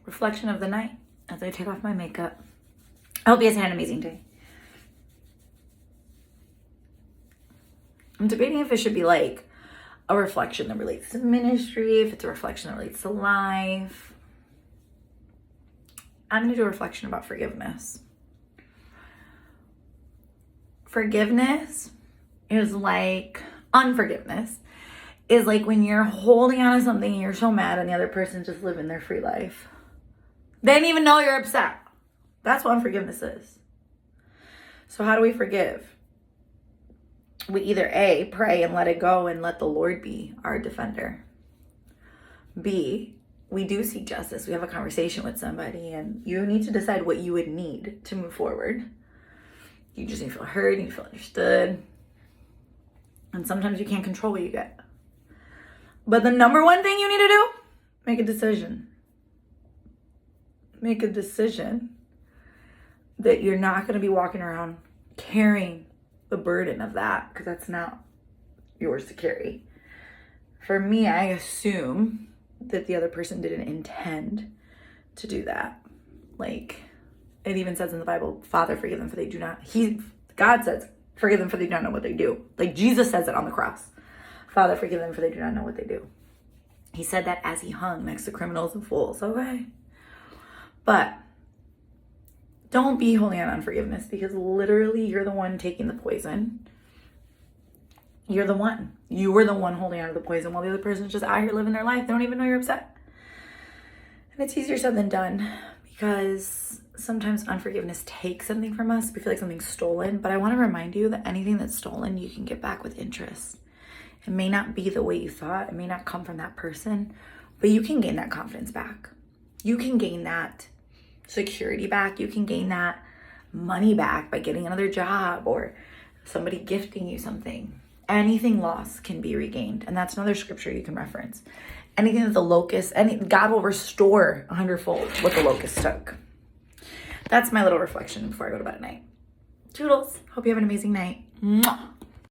reflection of the night as I take off my makeup. I hope you guys had an amazing day. I'm debating if it should be like a reflection that relates to ministry, if it's a reflection that relates to life. I'm going to do a reflection about forgiveness. Forgiveness is like, unforgiveness is like when you're holding on to something and you're so mad and the other person's just living their free life. They didn't even know you're upset. That's what unforgiveness is. So how do we forgive? We either A, pray and let it go and let the Lord be our defender. B, we do seek justice. We have a conversation with somebody and you need to decide what you would need to move forward. You just need to feel heard, you need to feel understood. And sometimes you can't control what you get. But the number one thing you need to do, make a decision. Make a decision that you're not going to be walking around carrying the burden of that, because that's not yours to carry. For me, I assume that the other person didn't intend to do that. Like, it even says in the Bible, Father, forgive them for they do not, God says, forgive them for they do not know what they do. Like Jesus says it on the cross. Father, forgive them for they do not know what they do. He said that as he hung next to criminals and fools, okay? But don't be holding on unforgiveness, because literally you're the one taking the poison. You're the one. You were the one holding on to the poison while the other person's just out here living their life. They don't even know you're upset. And it's easier said than done, because sometimes unforgiveness takes something from us. We feel like something's stolen. But I want to remind you that anything that's stolen, you can get back with interest. It may not be the way you thought. It may not come from that person. But you can gain that confidence back. You can gain that security back. You can gain that money back by getting another job or somebody gifting you something. Anything lost can be regained. And that's another scripture you can reference. Anything that the locust, God will restore 100-fold what the locust took. That's my little reflection before I go to bed at night. Toodles. Hope you have an amazing night. Mwah.